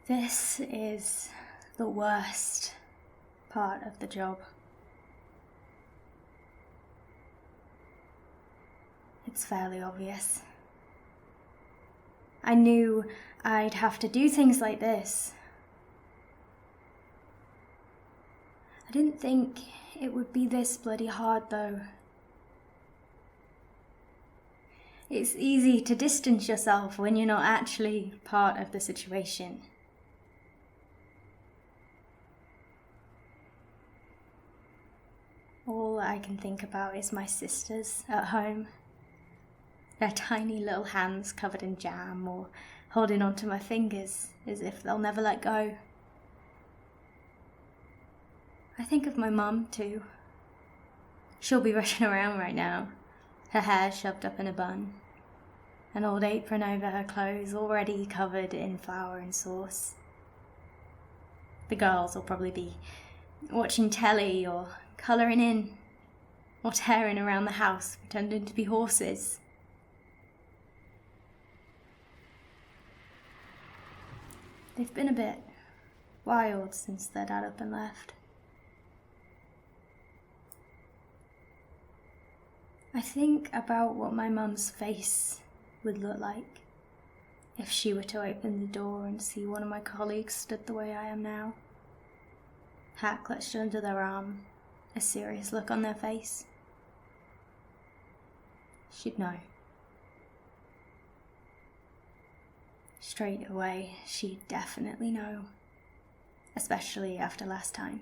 This is the worst part of the job. It's fairly obvious. I knew I'd have to do things like this. I didn't think it would be this bloody hard, though. It's easy to distance yourself when you're not actually part of the situation. All I can think about is my sisters at home. Their tiny little hands covered in jam or holding onto my fingers as if they'll never let go. I think of my mum too. She'll be rushing around right now, her hair shoved up in a bun, an old apron over her clothes already covered in flour and sauce. The girls will probably be watching telly or colouring in or tearing around the house pretending to be horses. They've been a bit wild since their dad up and left. I think about what my mum's face would look like if she were to open the door and see one of my colleagues stood the way I am now. Hat clutched under their arm, a serious look on their face. She'd know. Straight away, she'd definitely know, especially after last time.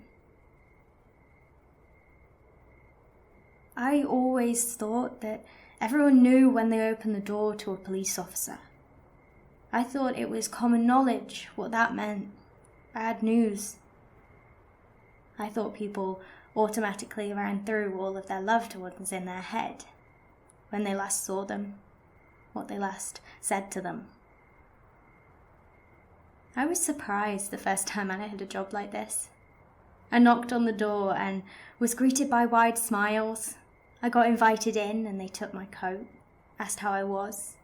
I always thought that everyone knew when they opened the door to a police officer. I thought it was common knowledge what that meant. Bad news. I thought people automatically ran through all of their loved ones in their head when they last saw them, what they last said to them. I was surprised the first time I had a job like this. I knocked on the door and was greeted by wide smiles. I got invited in and they took my coat, asked how I was,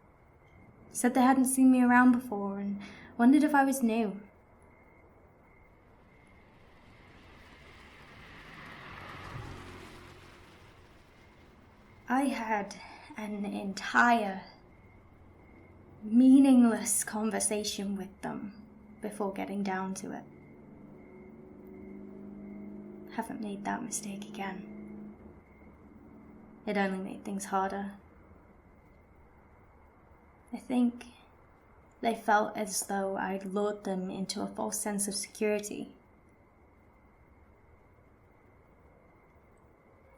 said they hadn't seen me around before and wondered if I was new. I had an entire meaningless conversation with them before getting down to it. Haven't made that mistake again. It only made things harder. I think they felt as though I'd lured them into a false sense of security.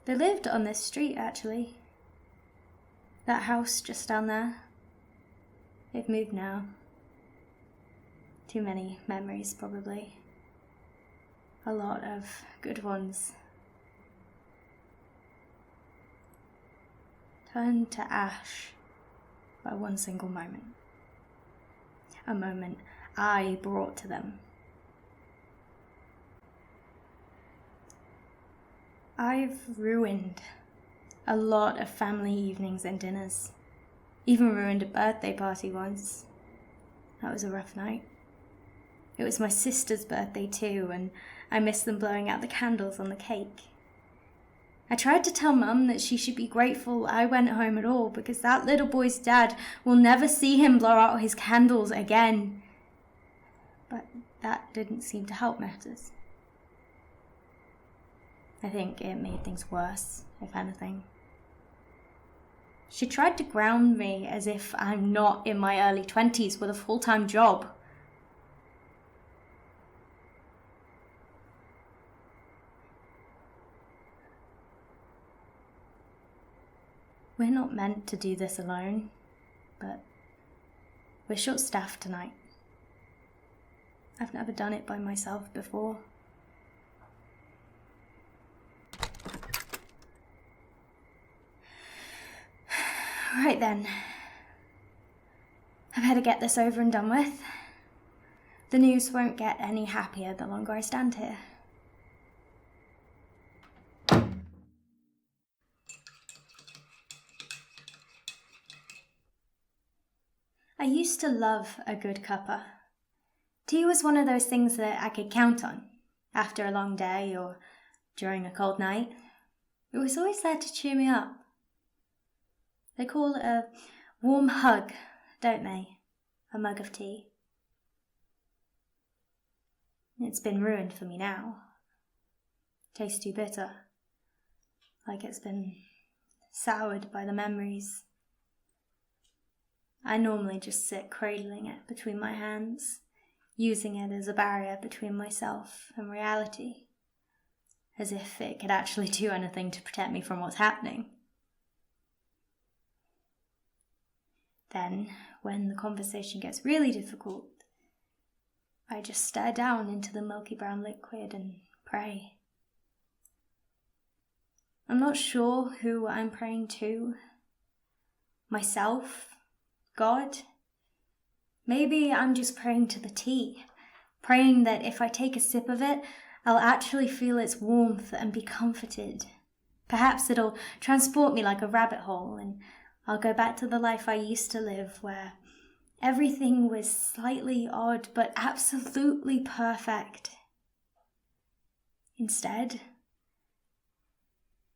They lived on this street, actually. That house just down there. They've moved now. Too many memories, probably. A lot of good ones. Turned to ash by one single moment. A moment I brought to them. I've ruined a lot of family evenings and dinners. Even ruined a birthday party once. That was a rough night. It was my sister's birthday too, and I missed them blowing out the candles on the cake. I tried to tell Mum that she should be grateful I went home at all, because that little boy's dad will never see him blow out his candles again. But that didn't seem to help matters. I think it made things worse, if anything. She tried to ground me as if I'm not in my early 20s with a full-time job. We're not meant to do this alone, but we're short-staffed tonight. I've never done it by myself before. Right then. I better get this over and done with. The news won't get any happier the longer I stand here. I used to love a good cuppa. Tea was one of those things that I could count on after a long day or during a cold night. It was always there to cheer me up. They call it a warm hug, don't they? A mug of tea. It's been ruined for me now. Tastes too bitter. Like it's been soured by the memories. I normally just sit cradling it between my hands, using it as a barrier between myself and reality, as if it could actually do anything to protect me from what's happening. Then, when the conversation gets really difficult, I just stare down into the milky brown liquid and pray. I'm not sure who I'm praying to. Myself? God? Maybe I'm just praying to the tea, praying that if I take a sip of it, I'll actually feel its warmth and be comforted. Perhaps it'll transport me like a rabbit hole, and I'll go back to the life I used to live, where everything was slightly odd but absolutely perfect. Instead,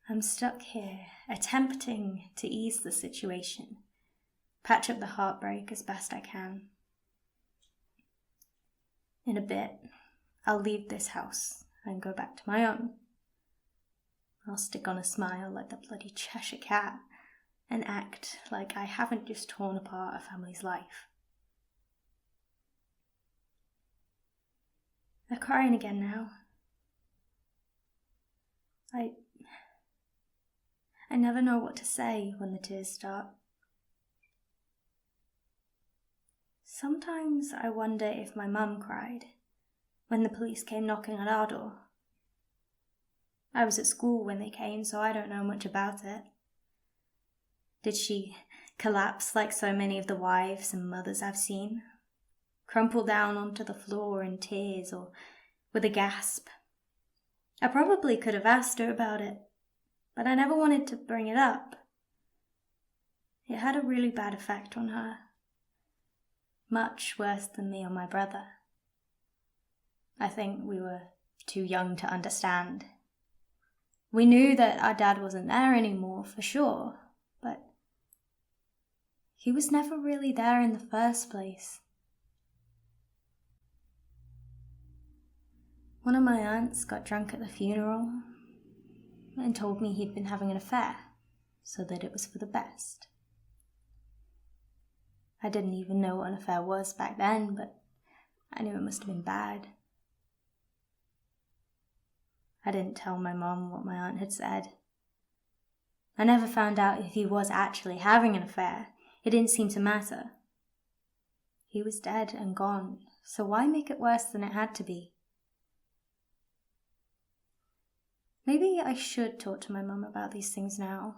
I'm stuck here, attempting to ease the situation, patch up the heartbreak as best I can. In a bit, I'll leave this house and go back to my own. I'll stick on a smile like the bloody Cheshire Cat and act like I haven't just torn apart a family's life. They're crying again now. I never know what to say when the tears start. Sometimes I wonder if my mum cried when the police came knocking at our door. I was at school when they came, so I don't know much about it. Did she collapse like so many of the wives and mothers I've seen? Crumple down onto the floor in tears or with a gasp? I probably could have asked her about it, but I never wanted to bring it up. It had a really bad effect on her. Much worse than me or my brother. I think we were too young to understand. We knew that our dad wasn't there anymore, for sure, but he was never really there in the first place. One of my aunts got drunk at the funeral and told me he'd been having an affair, so that it was for the best. I didn't even know what an affair was back then, but I knew it must have been bad. I didn't tell my mum what my aunt had said. I never found out if he was actually having an affair. It didn't seem to matter. He was dead and gone, so why make it worse than it had to be? Maybe I should talk to my mum about these things now,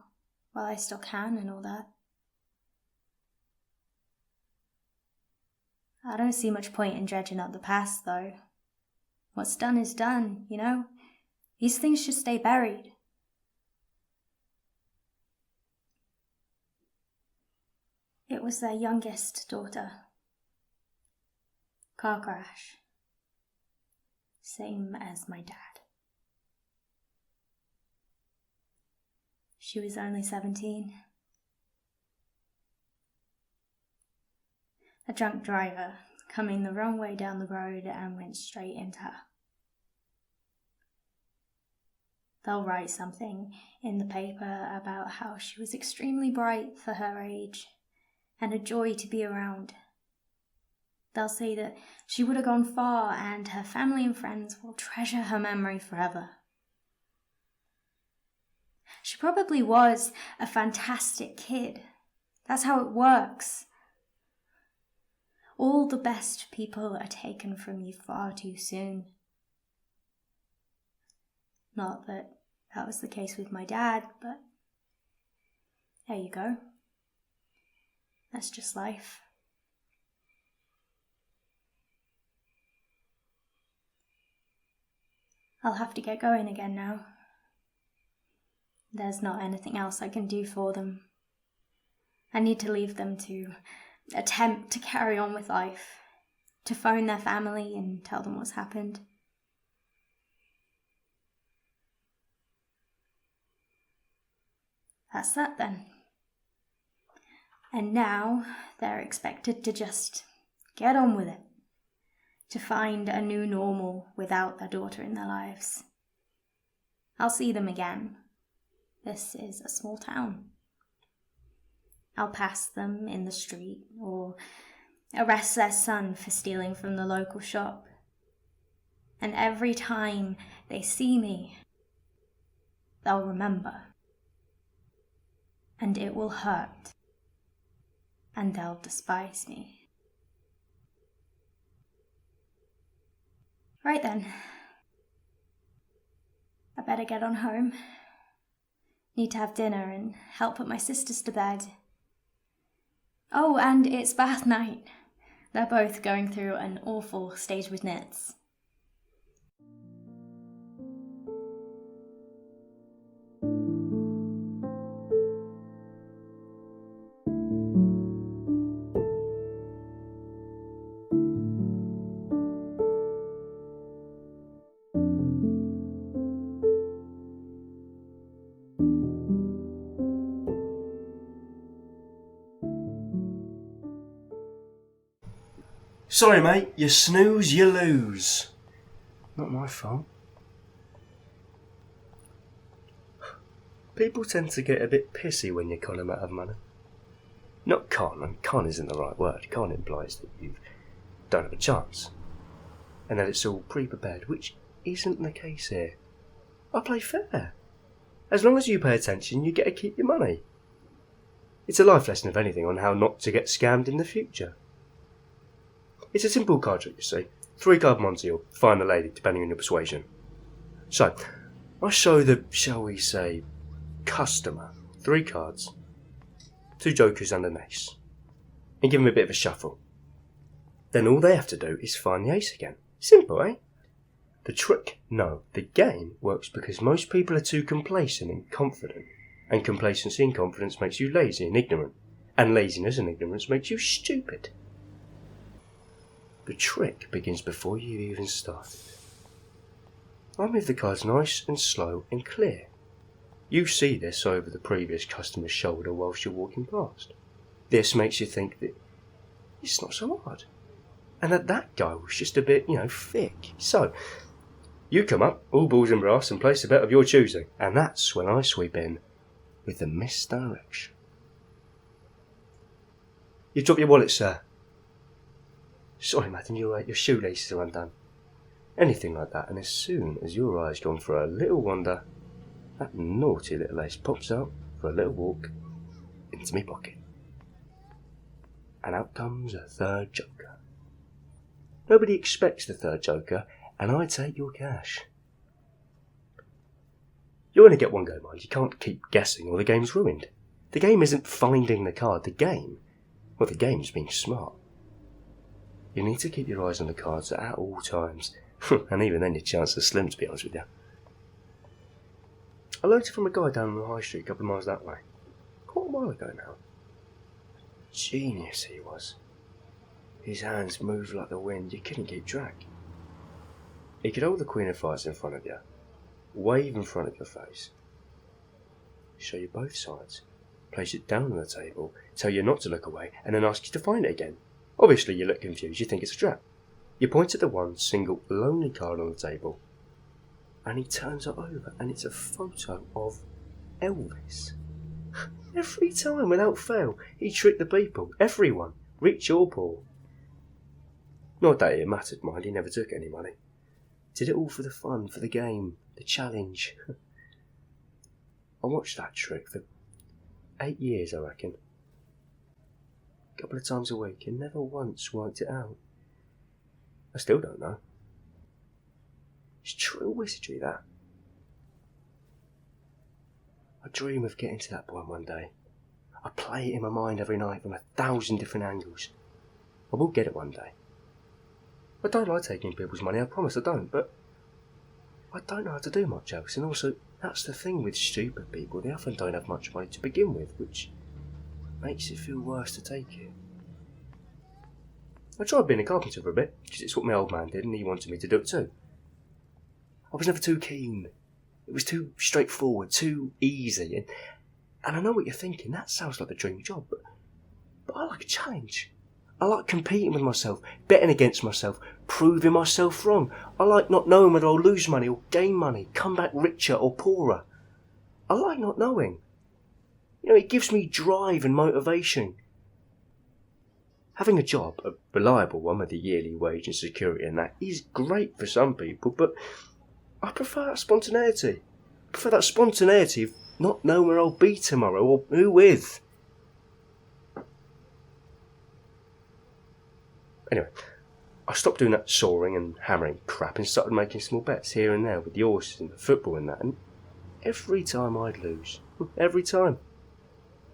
while I still can and all that. I don't see much point in dredging up the past, though. What's done is done, you know? These things should stay buried. It was their youngest daughter. Car crash. Same as my dad. She was only 17. A drunk driver coming the wrong way down the road and went straight into her. They'll write something in the paper about how she was extremely bright for her age and a joy to be around. They'll say that she would have gone far and her family and friends will treasure her memory forever. She probably was a fantastic kid. That's how it works. All the best people are taken from you far too soon. Not that that was the case with my dad, but there you go. That's just life. I'll have to get going again now. There's not anything else I can do for them. I need to leave them to attempt to carry on with life, to phone their family and tell them what's happened. That's that then. And now they're expected to just get on with it, to find a new normal without their daughter in their lives. I'll see them again. This is a small town. I'll pass them in the street or arrest their son for stealing from the local shop. And every time they see me, they'll remember. And it will hurt. And they'll despise me. Right then. I better get on home. Need to have dinner and help put my sisters to bed. Oh, and it's bath night. They're both going through an awful stage with knits. Sorry, mate, you snooze, you lose. Not my fault. People tend to get a bit pissy when you con them out of money. Not con, and con isn't the right word. Con implies that you don't have a chance. And that it's all pre-prepared, which isn't the case here. I play fair. As long as you pay attention, you get to keep your money. It's a life lesson, if anything, on how not to get scammed in the future. It's a simple card trick, you see. 3-card Monty or find the lady, depending on your persuasion. So, I show the, shall we say, customer 3 cards, 2 jokers and an ace, and give them a bit of a shuffle. Then all they have to do is find the ace again. Simple, eh? The trick? No. The game works because most people are too complacent and confident, and complacency and confidence makes you lazy and ignorant, and laziness and ignorance makes you stupid. The trick begins before you've even started. I move the cards nice and slow and clear. You see this over the previous customer's shoulder whilst you're walking past. This makes you think that it's not so hard, and that guy was just a bit, thick. So, you come up, all balls and brass, and place a bet of your choosing, and that's when I sweep in with the misdirection. You drop your wallet, sir. Sorry, madam, your shoelaces are undone. Anything like that, and as soon as your eye's gone for a little wonder, that naughty little ace pops out for a little walk into me pocket. And out comes a 3rd joker. Nobody expects the 3rd joker, and I take your cash. You only get one go, mind. You can't keep guessing or the game's ruined. The game isn't finding the card. The game's being smart. You need to keep your eyes on the cards at all times, and even then your chances are slim, to be honest with you. I learned it from a guy down on the high street a couple of miles that way. Quite a while ago now. Genius he was. His hands moved like the wind, you couldn't keep track. He could hold the Queen of Hearts in front of you, wave in front of your face, show you both sides, place it down on the table, tell you not to look away, and then ask you to find it again. Obviously you look confused, you think it's a trap. You point at the one single lonely card on the table, and he turns it over, and it's a photo of Elvis. Every time, without fail, he tricked the people, everyone, rich or poor. Not that it mattered, mind, he never took any money. Did it all for the fun, for the game, the challenge. I watched that trick for 8 years, I reckon. A couple of times a week, and never once worked it out. I still don't know. It's true wizardry, that. I dream of getting to that point one day. I play it in my mind every night from 1,000 different angles. I will get it one day. I don't like taking people's money, I promise I don't, but I don't know how to do much else, and also, that's the thing with stupid people, they often don't have much money to begin with, which makes it feel worse to take it. I tried being a carpenter for a bit, because it's what my old man did and he wanted me to do it too. I was never too keen. It was too straightforward, too easy. And I know what you're thinking, that sounds like the dream job, but I like a challenge. I like competing with myself, betting against myself, proving myself wrong. I like not knowing whether I'll lose money or gain money, come back richer or poorer. I like not knowing. It gives me drive and motivation. Having a job, a reliable one with a yearly wage and security and that, is great for some people, but I prefer that spontaneity. I prefer that spontaneity of not knowing where I'll be tomorrow or who with. Anyway, I stopped doing that soaring and hammering crap and started making small bets here and there with the horses and the football and that, and every time I'd lose. Every time.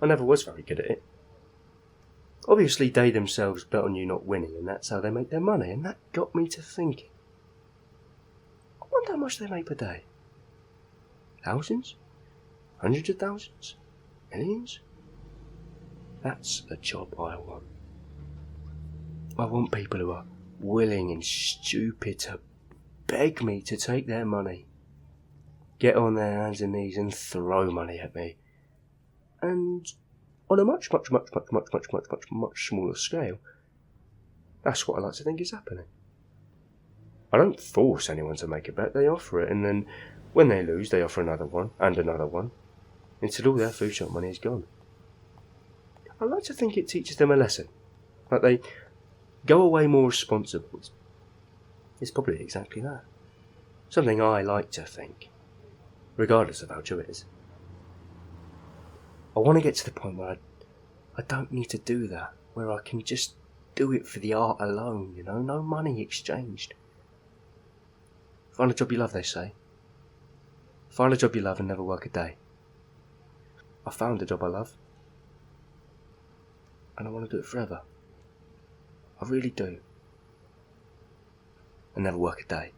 I never was very good at it. Obviously they themselves bet on you not winning and that's how they make their money, and that got me to thinking. I wonder how much they make per day. Thousands? Hundreds of thousands? Millions? That's the job I want. I want people who are willing and stupid to beg me to take their money, get on their hands and knees and throw money at me. And on a much smaller scale, that's what I like to think is happening. I don't force anyone to make a bet, they offer it, and then when they lose they offer another one, until all their food shop money is gone. I like to think it teaches them a lesson, like they go away more responsible. It's probably exactly that. Something I like to think, regardless of how true it is. I want to get to the point where I don't need to do that, where I can just do it for the art alone, no money exchanged. Find a job you love, they say. Find a job you love and never work a day. I found a job I love, and I want to do it forever. I really do. And never work a day.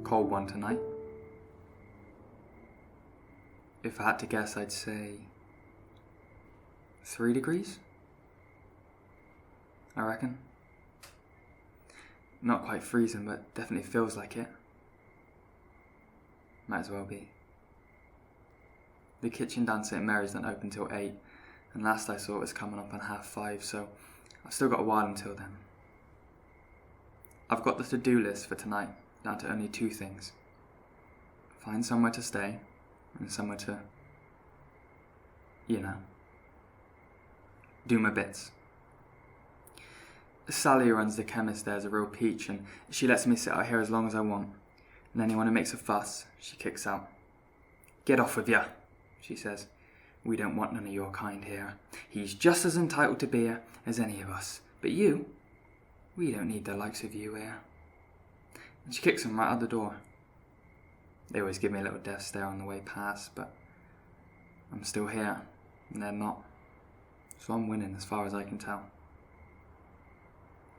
Cold one tonight. If I had to guess, I'd say 3 degrees, I reckon. Not quite freezing, but definitely feels like it. Might as well be. The kitchen down St Mary's don't open till 8, and last I saw it was coming up on 5:30, so I've still got a while until then. I've got the to-do list for tonight down to only 2 things. Find somewhere to stay, and somewhere to, do my bits. Sally, who runs the chemist there, is a real peach, and she lets me sit out here as long as I want. And anyone who makes a fuss, she kicks out. "Get off with ya," she says. "We don't want none of your kind here. He's just as entitled to beer as any of us. But you, we don't need the likes of you here." And she kicks him right out the door. They always give me a little death stare on the way past, but I'm still here, and they're not. So I'm winning as far as I can tell.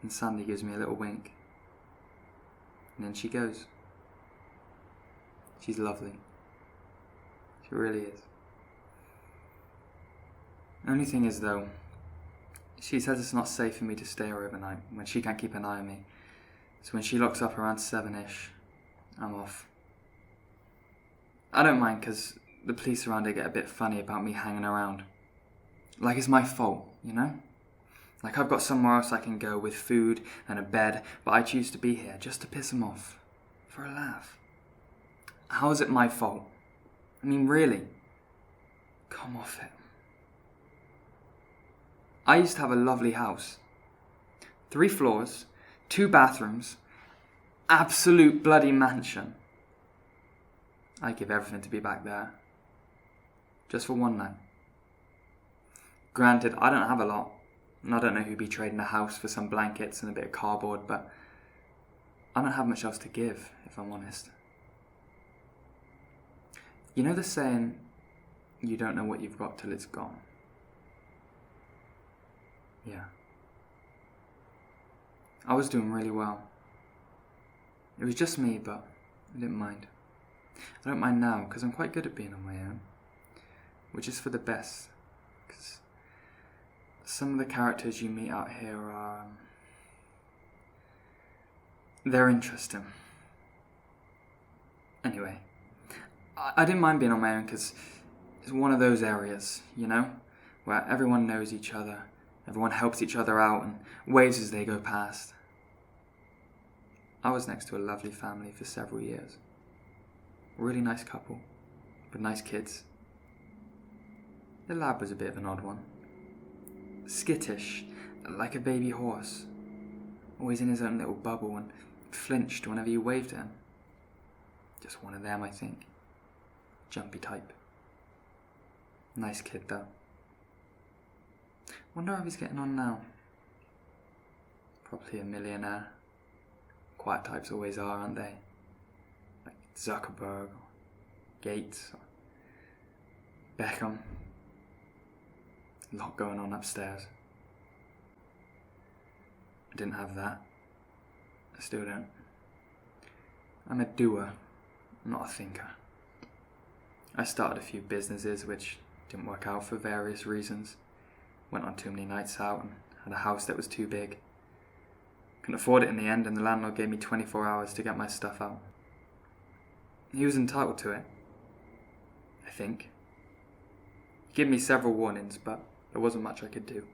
And Sandy gives me a little wink. And then she goes. She's lovely. She really is. The only thing is though, she says it's not safe for me to stay here overnight when she can't keep an eye on me. So when she locks up around 7ish, I'm off. I don't mind because the police around here get a bit funny about me hanging around. Like it's my fault, Like I've got somewhere else I can go with food and a bed, but I choose to be here just to piss them off. For a laugh. How is it my fault? I mean, really? Come off it. I used to have a lovely house. 3 floors, 2 bathrooms, absolute bloody mansion. I'd give everything to be back there. Just for one night. Granted, I don't have a lot, and I don't know who'd be trading a house for some blankets and a bit of cardboard, but I don't have much else to give, if I'm honest. You know the saying, you don't know what you've got till it's gone? Yeah. I was doing really well. It was just me, but I didn't mind. I don't mind now, because I'm quite good at being on my own. Which is for the best, because some of the characters you meet out here are... they're interesting. Anyway, I didn't mind being on my own, because it's one of those areas, you know, where everyone knows each other, everyone helps each other out and waves as they go past. I was next to a lovely family for several years. A really nice couple, with nice kids. The lad was a bit of an odd one. Skittish, like a baby horse. Always in his own little bubble and flinched whenever you waved at him. Just one of them, I think. Jumpy type. Nice kid, though. Wonder how he's getting on now. Probably a millionaire. Quiet types always are, aren't they? Like Zuckerberg, or Gates, or Beckham. A lot going on upstairs. I didn't have that. I still don't. I'm a doer, not a thinker. I started a few businesses which didn't work out for various reasons. Went on too many nights out and had a house that was too big. Couldn't afford it in the end, and the landlord gave me 24 hours to get my stuff out. He was entitled to it, I think. He gave me several warnings, but there wasn't much I could do.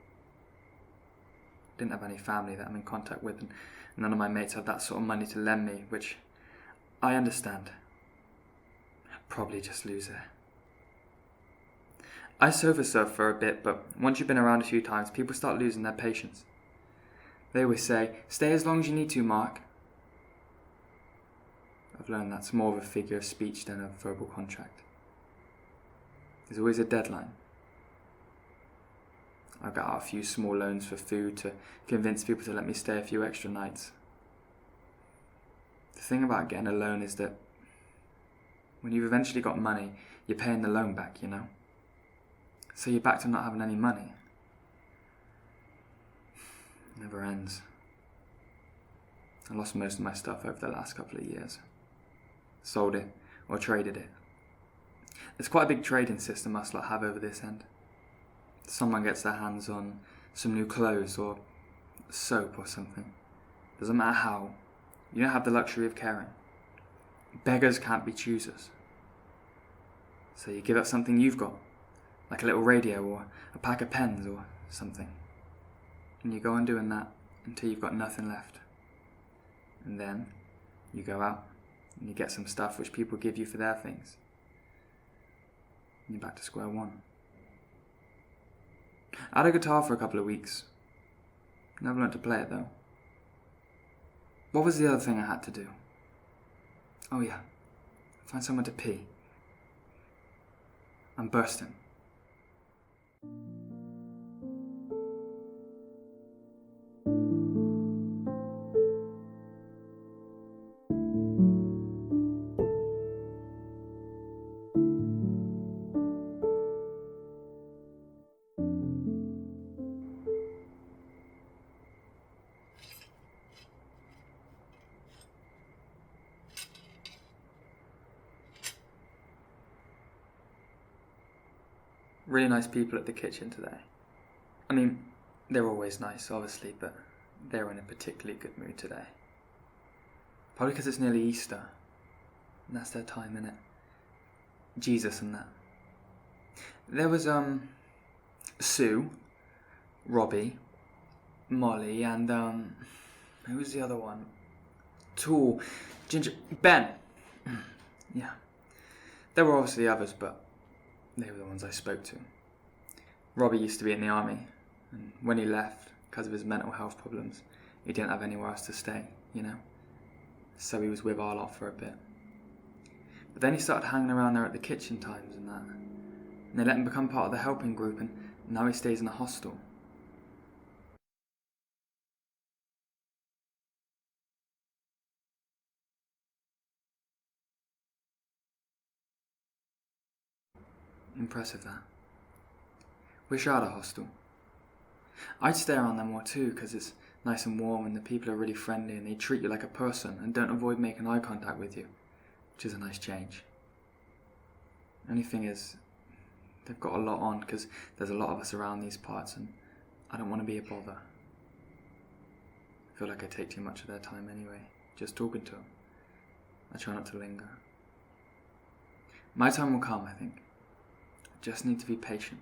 Didn't have any family that I'm in contact with, and none of my mates had that sort of money to lend me, which I understand. I'd probably just lose it. I sofa surf for a bit, but once you've been around a few times, people start losing their patience. They always say, stay as long as you need to, Mark. I've learned that's more of a figure of speech than a verbal contract. There's always a deadline. I've got out a few small loans for food to convince people to let me stay a few extra nights. The thing about getting a loan is that when you've eventually got money, you're paying the loan back, you know? So you're back to not having any money. It never ends. I lost most of my stuff over the last couple of years. Sold it or traded it. There's quite a big trading system us lot have over this end. Someone gets their hands on some new clothes or soap or something. Doesn't matter how. You don't have the luxury of caring. Beggars can't be choosers. So you give up something you've got, like a little radio or a pack of pens or something. And you go on doing that until you've got nothing left. And then you go out and you get some stuff which people give you for their things. And you're back to square one. I had a guitar for a couple of weeks. Never learned to play it though. What was the other thing I had to do? Oh yeah, find somewhere to pee. I'm bursting. Really nice people at the kitchen today. I mean, they're always nice, obviously, but they're in a particularly good mood today. Probably because it's nearly Easter, and that's their time, innit? Jesus and that. There was, Sue, Robbie, Molly, and, who was the other one? Tool, Ginger, Ben. Yeah. There were obviously others, but they were the ones I spoke to. Robbie used to be in the army, and when he left, because of his mental health problems, he didn't have anywhere else to stay, you know? So he was with our lot for a bit. But then he started hanging around there at the kitchen times and that. And they let him become part of the helping group, and now he stays in a hostel. Impressive, that. Wish I had a hostel. I'd stay around there more too, because it's nice and warm and the people are really friendly and they treat you like a person and don't avoid making eye contact with you, which is a nice change. Only thing is, they've got a lot on because there's a lot of us around these parts and I don't want to be a bother. I feel like I take too much of their time anyway, just talking to them. I try not to linger. My time will come, I think. I just need to be patient.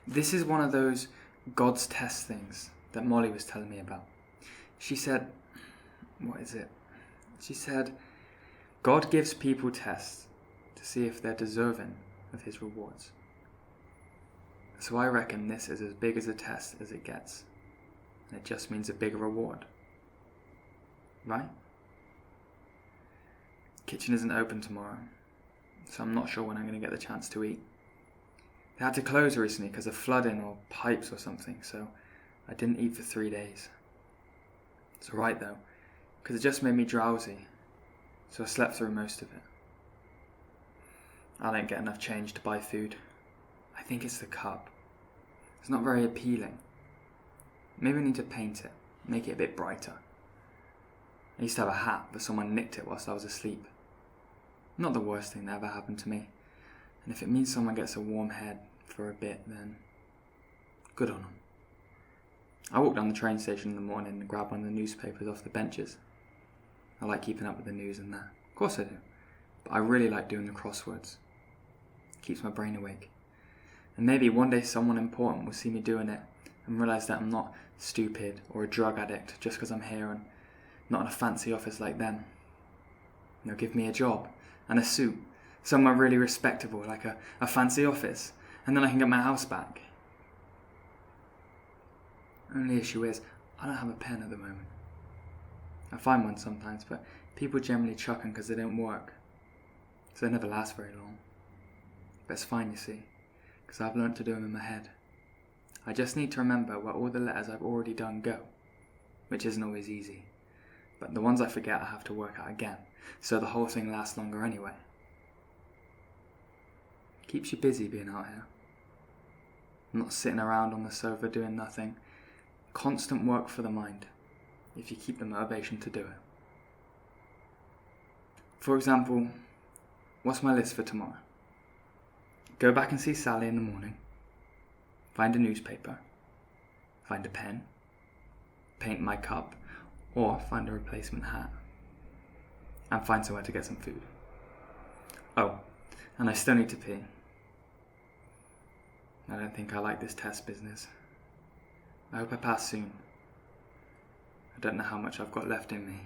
This is one of those God's test things that Molly was telling me about. She said, what is it? She said, God gives people tests to see if they're deserving of his rewards. So I reckon this is as big as a test as it gets. And it just means a bigger reward. Right? Kitchen isn't open tomorrow, so I'm not sure when I'm going to get the chance to eat. They had to close recently because of flooding or pipes or something, so I didn't eat for 3 days. It's alright though, because it just made me drowsy, so I slept through most of it. I don't get enough change to buy food. I think it's the cup. It's not very appealing. Maybe I need to paint it, make it a bit brighter. I used to have a hat, but someone nicked it whilst I was asleep. Not the worst thing that ever happened to me. And if it means someone gets a warm head for a bit, then good on them. I walk down the train station in the morning and grab one of the newspapers off the benches. I like keeping up with the news and that. Of course I do. But I really like doing the crosswords. It keeps my brain awake. And maybe one day someone important will see me doing it and realise that I'm not stupid or a drug addict just because I'm here and not in a fancy office like them. They'll give me a job and a suit, somewhere really respectable like a fancy office, and then I can get my house back. Only issue is, I don't have a pen at the moment. I find one sometimes, but people generally chuck them because they don't work, so they never last very long. But it's fine, you see, because I've learnt to do them in my head. I just need to remember where all the letters I've already done go, which isn't always easy. But the ones I forget I have to work out again, so the whole thing lasts longer anyway. Keeps you busy being out here. Not sitting around on the sofa doing nothing. Constant work for the mind, if you keep the motivation to do it. For example, what's my list for tomorrow? Go back and see Sally in the morning. Find a newspaper. Find a pen. Paint my cup. Or find a replacement hat. And find somewhere to get some food. Oh, and I still need to pee. I don't think I like this test business. I hope I pass soon. I don't know how much I've got left in me.